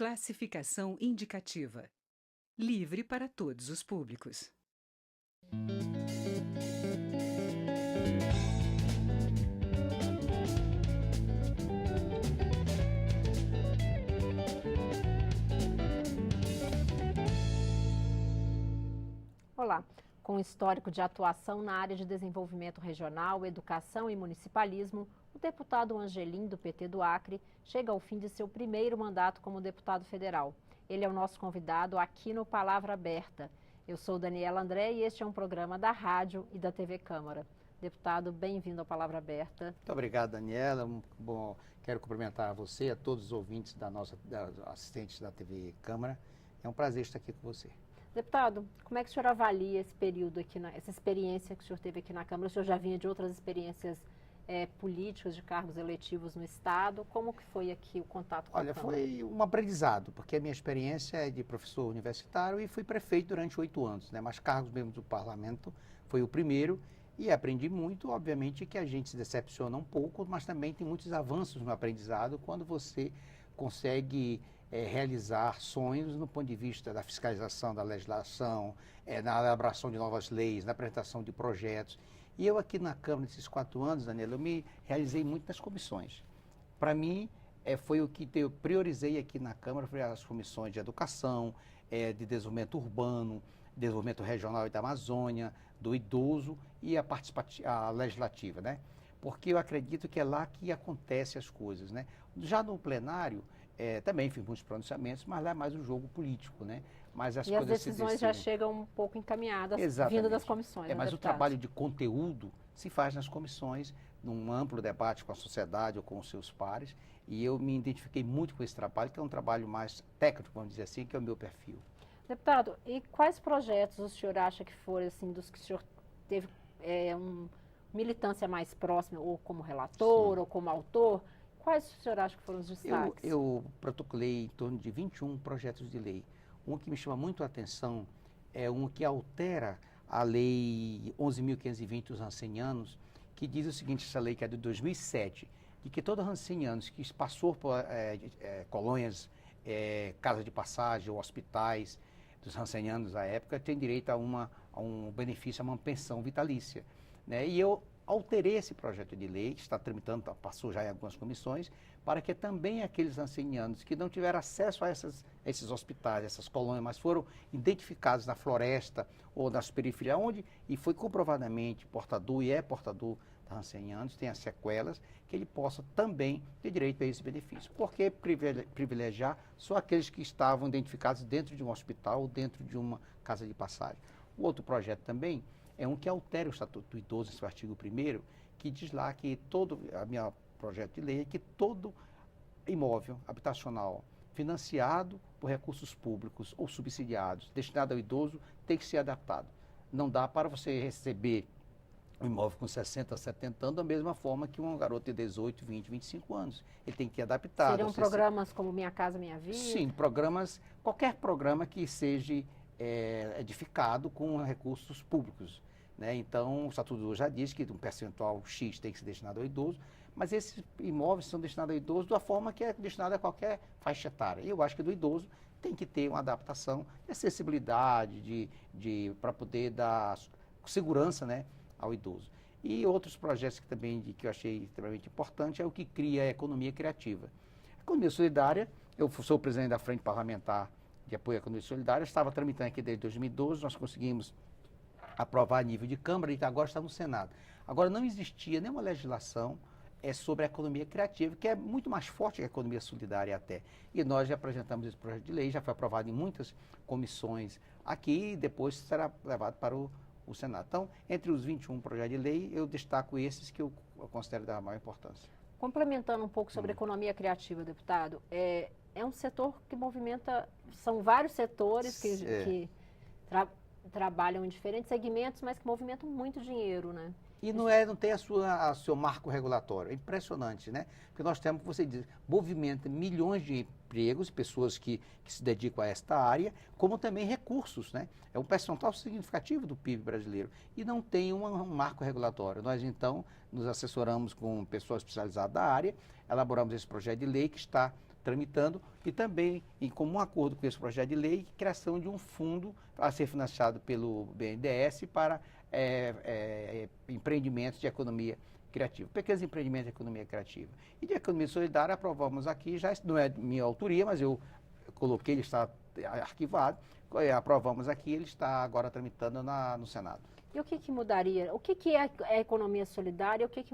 Classificação indicativa. Livre para todos os públicos. Olá, com histórico de atuação na área de desenvolvimento regional, educação e municipalismo, o deputado Angelim, do PT do Acre, chega ao fim de seu primeiro mandato como deputado federal. Ele é o nosso convidado aqui no Palavra Aberta. Eu sou Daniela André e este é um programa da rádio e da TV Câmara. Deputado, bem-vindo ao Palavra Aberta. Muito obrigado, Daniela. Bom, quero cumprimentar você, a todos os ouvintes assistentes da TV Câmara. É um prazer estar aqui com você. Deputado, como é que o senhor avalia esse período aqui, essa experiência que o senhor teve aqui na Câmara? O senhor já vinha de outras experiências políticas, de cargos eletivos no Estado. Como que foi aqui o contato com a Câmara? Foi um aprendizado, porque a minha experiência é de professor universitário e fui prefeito durante 8 anos, né? Mas cargos mesmo do parlamento foi o primeiro e aprendi muito. Obviamente que a gente se decepciona um pouco, mas também tem muitos avanços no aprendizado quando você consegue realizar sonhos no ponto de vista da fiscalização da legislação, na elaboração de novas leis, na apresentação de projetos. E eu aqui na Câmara, nesses 4 anos, Daniela, eu me realizei muito nas comissões. Para mim, foi o que eu priorizei aqui na Câmara, foi as comissões de educação, de desenvolvimento urbano, desenvolvimento regional e da Amazônia, do idoso e a legislativa, né? Porque eu acredito que é lá que acontecem as coisas, né? Já no plenário, também fiz muitos pronunciamentos, mas lá é mais um jogo político, né? Mas as coisas as decisões já chegam um pouco encaminhadas, vindo das comissões. Mas o trabalho de conteúdo se faz nas comissões, num amplo debate com a sociedade ou com os seus pares, e eu me identifiquei muito com esse trabalho, que é um trabalho mais técnico, vamos dizer assim, que é o meu perfil. Deputado, e quais projetos o senhor acha que foram, assim, dos que o senhor teve militância mais próxima, ou como relator, ou como autor? Quais o senhor acha que foram os destaques? Eu protocolei em torno de 21 projetos de lei. Um que me chama muito a atenção é um que altera a Lei 11.520 dos Rancenianos, que diz o seguinte, essa lei que é de 2007, de que todo ranceniano que passou por colônias, casas de passagem ou hospitais dos rancenianos à época, tem direito a um benefício, a uma pensão vitalícia, né? E eu alterei esse projeto de lei, que está tramitando, passou já em algumas comissões, para que também aqueles ancenianos que não tiveram acesso a esses hospitais, essas colônias, mas foram identificados na floresta ou nas periferias, e foi comprovadamente portador e é portador de ancenianos, tem as sequelas, que ele possa também ter direito a esse benefício. Por que privilegiar só aqueles que estavam identificados dentro de um hospital ou dentro de uma casa de passagem? O outro projeto também é um que altera o Estatuto do Idoso, em seu artigo 1º, que diz lá que a minha projeto de lei é que todo imóvel habitacional financiado por recursos públicos ou subsidiados, destinado ao idoso, tem que ser adaptado. Não dá para você receber um imóvel com 60, 70 anos da mesma forma que um garoto de 18, 20, 25 anos. Ele tem que ir adaptado. Seriam programas como Minha Casa Minha Vida? Sim, qualquer programa que seja edificado com recursos públicos, né? Então, o Estatuto já diz que um percentual X tem que ser destinado ao idoso, mas esses imóveis são destinados ao idoso da forma que é destinado a qualquer faixa etária. E eu acho que do idoso tem que ter uma adaptação de acessibilidade, para poder dar segurança, né, ao idoso. E outros projetos que eu achei extremamente importante é o que cria a economia criativa. A economia solidária, eu sou o presidente da Frente Parlamentar de Apoio à Economia Solidária, estava tramitando aqui desde 2012, nós conseguimos aprovar a nível de Câmara e agora está no Senado. Agora, não existia nenhuma legislação sobre a economia criativa, que é muito mais forte que a economia solidária até. E nós já apresentamos esse projeto de lei, já foi aprovado em muitas comissões aqui e depois será levado para o Senado. Então, entre os 21 projetos de lei, eu destaco esses que eu considero da maior importância. Complementando um pouco sobre a economia criativa, deputado, é um setor que movimenta, são vários setores que trabalham em diferentes segmentos, mas que movimentam muito dinheiro, né? E não tem seu marco regulatório. É impressionante, né? Porque nós temos, você diz, movimenta milhões de empregos, pessoas que se dedicam a esta área, como também recursos, né? É um percentual significativo do PIB brasileiro. E não tem um marco regulatório. Nós, então, nos assessoramos com pessoas especializadas da área, elaboramos esse projeto de lei que está tramitando, e também, em comum acordo com esse projeto de lei, criação de um fundo a ser financiado pelo BNDES para empreendimentos de economia criativa, pequenos empreendimentos de economia criativa. E de economia solidária aprovamos aqui, já não é minha autoria, mas eu coloquei, ele está arquivado, aprovamos aqui, ele está agora tramitando no Senado. E o que mudaria? O que é a economia solidária? O que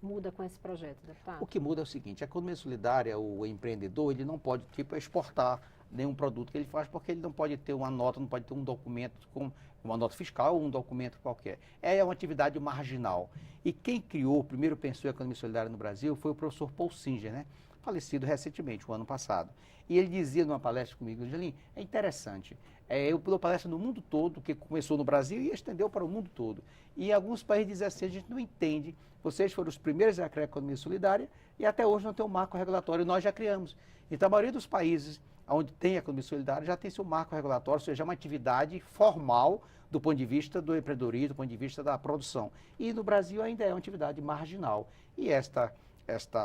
muda com esse projeto, deputado? O que muda é o seguinte, a economia solidária, o empreendedor, ele não pode, exportar nenhum produto que ele faz, porque ele não pode ter uma nota, não pode ter um documento com uma nota fiscal ou um documento qualquer. É uma atividade marginal. E quem criou, primeiro pensou em economia solidária no Brasil, foi o professor Paul Singer, né? Falecido recentemente, o ano passado. E ele dizia numa palestra comigo, Angelim, é interessante, eu dou palestra no mundo todo, que começou no Brasil e estendeu para o mundo todo. E alguns países dizem assim, a gente não entende, vocês foram os primeiros a criar a economia solidária e até hoje não tem um marco regulatório, nós já criamos. Então a maioria dos países onde tem a economia solidária já tem seu marco regulatório, ou seja, uma atividade formal do ponto de vista do empreendedorismo, do ponto de vista da produção. E no Brasil ainda é uma atividade marginal. E esta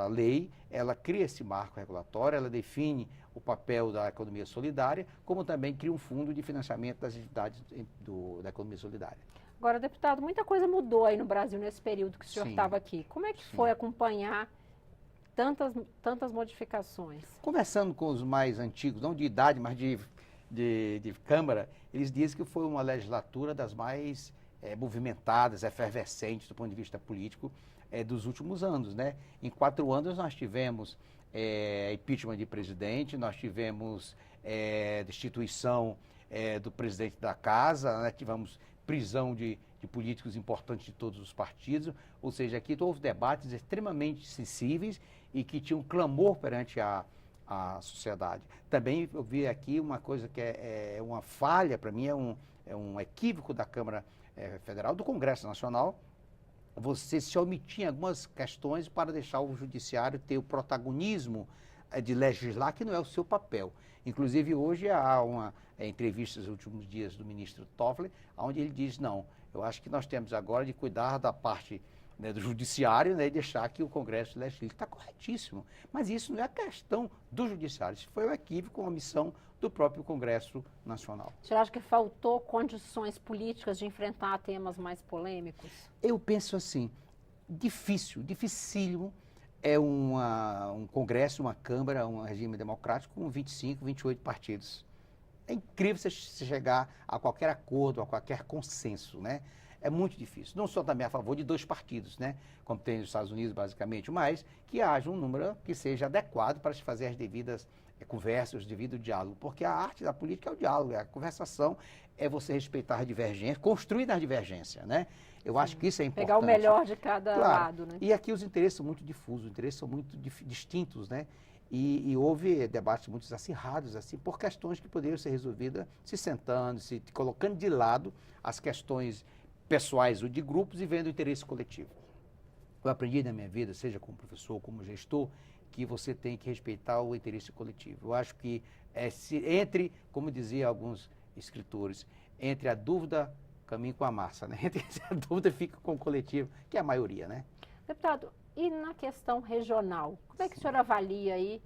lei, ela cria esse marco regulatório, ela define o papel da economia solidária, como também cria um fundo de financiamento das atividades da economia solidária. Agora, deputado, muita coisa mudou aí no Brasil nesse período que o senhor estava aqui. Como é que foi acompanhar tantas modificações? Conversando com os mais antigos, não de idade, mas de Câmara, eles dizem que foi uma legislatura das mais movimentadas, efervescentes do ponto de vista político dos últimos anos, né? Em 4 anos nós tivemos impeachment de presidente, nós tivemos destituição do presidente da casa, né? Tivemos prisão de políticos importantes de todos os partidos, ou seja, aqui houve debates extremamente sensíveis e que tinham clamor perante a sociedade. Também eu vi aqui uma coisa que é uma falha, para mim é um equívoco da Câmara Federal, do Congresso Nacional, você se omitir em algumas questões para deixar o judiciário ter o protagonismo de legislar, que não é o seu papel. Inclusive, hoje há uma entrevista nos últimos dias do ministro Toffoli, onde ele diz, não, eu acho que nós temos agora de cuidar da parte do judiciário, né, e deixar que o Congresso legisle. Está corretíssimo. Mas isso não é a questão do judiciário, isso foi um equívoco, uma missão do próprio Congresso Nacional. O senhor acha que faltou condições políticas de enfrentar temas mais polêmicos? Eu penso assim, dificílimo um Congresso, uma Câmara, um regime democrático com 25, 28 partidos. É incrível você chegar a qualquer acordo, a qualquer consenso, né? É muito difícil. Não sou também a favor de 2 partidos, né? Como tem nos Estados Unidos, basicamente, mas que haja um número que seja adequado para se fazer as devidas conversas, o devido diálogo. Porque a arte da política é o diálogo, a conversação é você respeitar a divergência, construir na divergência, né? Eu acho que isso é importante. Pegar o melhor de cada lado, né? E aqui os interesses são muito difusos, os interesses são muito distintos, né? E houve debates muito acirrados, assim, por questões que poderiam ser resolvidas se sentando, se colocando de lado as questões pessoais ou de grupos e vendo o interesse coletivo. Eu aprendi na minha vida, seja como professor, como gestor, que você tem que respeitar o interesse coletivo. Eu acho que como diziam alguns escritores, entre a dúvida, caminho com a massa, né? Entre a dúvida fica com o coletivo, que é a maioria, né? Deputado, e na questão regional, como é que o senhor avalia aí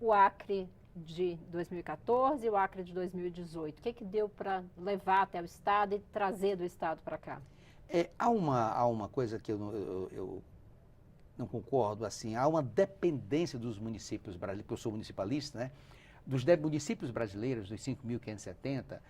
o Acre de 2014 e o Acre de 2018? O que deu para levar até o Estado e trazer do Estado para cá? Há uma coisa que eu não concordo, assim, há uma dependência dos municípios brasileiros, porque eu sou municipalista, né? Dos municípios brasileiros, dos 5.570,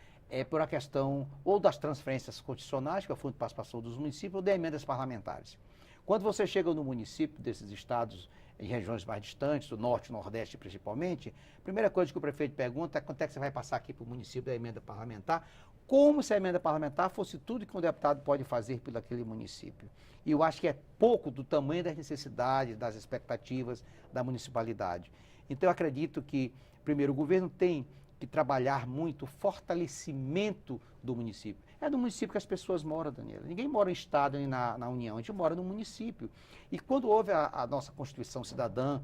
por a questão ou das transferências constitucionais, que é o Fundo de Participação dos Municípios, ou de emendas parlamentares. Quando você chega no município desses estados, em regiões mais distantes, do norte e nordeste principalmente, a primeira coisa que o prefeito pergunta é quanto é que você vai passar aqui para o município da emenda parlamentar, como se a emenda parlamentar fosse tudo que um deputado pode fazer pelo aquele município. E eu acho que é pouco do tamanho das necessidades, das expectativas da municipalidade. Então eu acredito que, primeiro, o governo tem que trabalhar muito o fortalecimento do município. É no município que as pessoas moram, Daniela. Ninguém mora em estado nem na União, a gente mora no município. E quando houve a nossa Constituição Cidadã,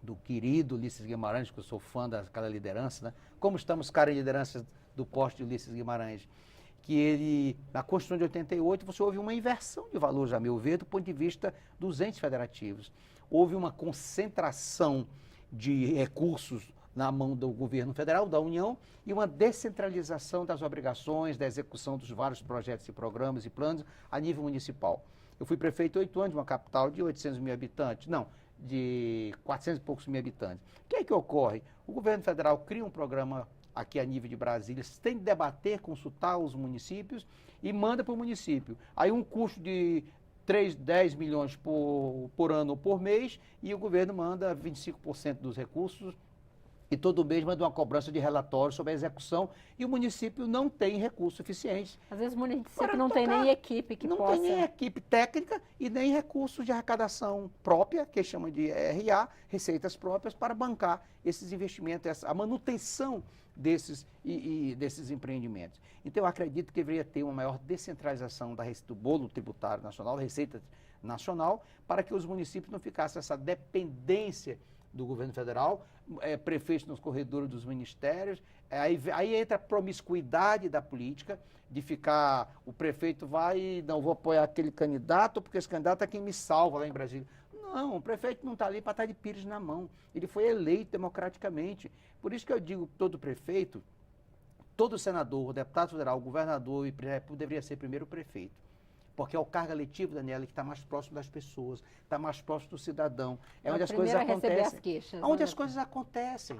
do querido Ulisses Guimarães, que eu sou fã daquela liderança, né? Como estamos, cara, em liderança do posto de Ulisses Guimarães, que ele, na Constituição de 88, você houve uma inversão de valores, a meu ver, do ponto de vista dos entes federativos. Houve uma concentração de recursos na mão do governo federal, da União, e uma descentralização das obrigações, da execução dos vários projetos e programas e planos a nível municipal. Eu fui prefeito 8 anos de uma capital de 800 mil habitantes, não, de 400 e poucos mil habitantes. O que é que ocorre? O governo federal cria um programa aqui a nível de Brasília, tem que debater, consultar os municípios e manda para o município. Aí um custo de 10 milhões por ano ou por mês, e o governo manda 25% dos recursos, e todo mês manda uma cobrança de relatório sobre a execução, e o município não tem recursos suficientes. Às vezes o município não tem nem equipe que não possa... Não tem nem equipe técnica e nem recursos de arrecadação própria, que chama de RA, receitas próprias, para bancar esses investimentos, a manutenção desses empreendimentos. Então, eu acredito que deveria ter uma maior descentralização do bolo tributário nacional, da receita nacional, para que os municípios não ficassem essa dependência do governo federal, prefeitos nos corredores dos ministérios, aí entra a promiscuidade da política, de ficar, o prefeito vai, não vou apoiar aquele candidato, porque esse candidato é quem me salva lá em Brasília. Não, o prefeito não está ali para estar de pires na mão, ele foi eleito democraticamente. Por isso que eu digo, todo prefeito, todo senador, deputado federal, governador e prefeito deveria ser primeiro o prefeito. Porque é o cargo eletivo, Daniela, que está mais próximo das pessoas, está mais próximo do cidadão. É onde as coisas acontecem. As queixas, onde as coisas acontecem.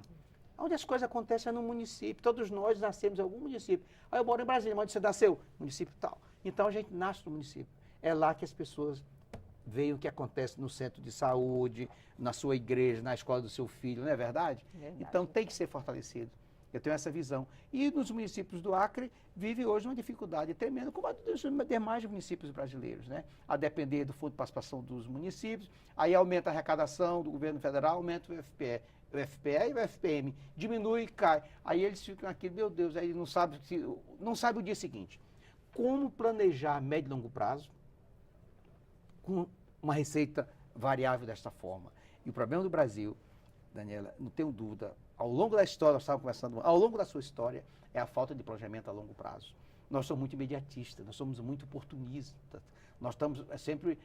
Onde as coisas acontecem é no município. Todos nós nascemos em algum município. Aí eu moro em Brasília, onde você nasceu? Município tal. Então a gente nasce no município. É lá que as pessoas veem o que acontece no centro de saúde, na sua igreja, na escola do seu filho, não é verdade? Verdade. Então tem que ser fortalecido. Eu tenho essa visão. E nos municípios do Acre vive hoje uma dificuldade tremenda, como a dos demais municípios brasileiros, né? A depender do Fundo de Participação dos municípios, aí aumenta a arrecadação do governo federal, aumenta o FPE e o FPM, diminui e cai. Aí eles ficam aqui, meu Deus, aí não sabe o dia seguinte. Como planejar a médio e longo prazo com uma receita variável desta forma? E o problema do Brasil, Daniela, não tenho dúvida, ao longo da história, nós estávamos conversando, ao longo da sua história, é a falta de planejamento a longo prazo. Nós somos muito imediatistas, nós somos muito oportunistas, nós estamos sempre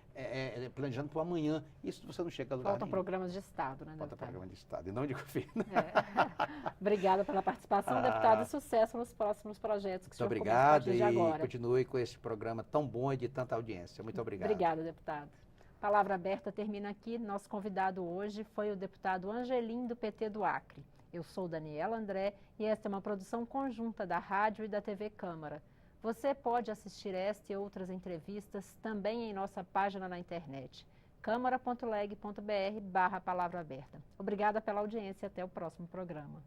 planejando para o amanhã. Isso você não chega a lugar Faltam nenhum. Programas de Estado, né, deputado? Falta programa de Estado, e não de governo. Obrigada pela participação, deputado, e sucesso nos próximos projetos que o senhor Muito obrigado desde e agora. continue com esse programa tão bom e de tanta audiência. Muito obrigado. Obrigada, deputado. Palavra Aberta termina aqui. Nosso convidado hoje foi o deputado Angelim, do PT do Acre. Eu sou Daniela André e esta é uma produção conjunta da Rádio e da TV Câmara. Você pode assistir esta e outras entrevistas também em nossa página na internet, câmara.leg.br/palavra aberta. Obrigada pela audiência e até o próximo programa.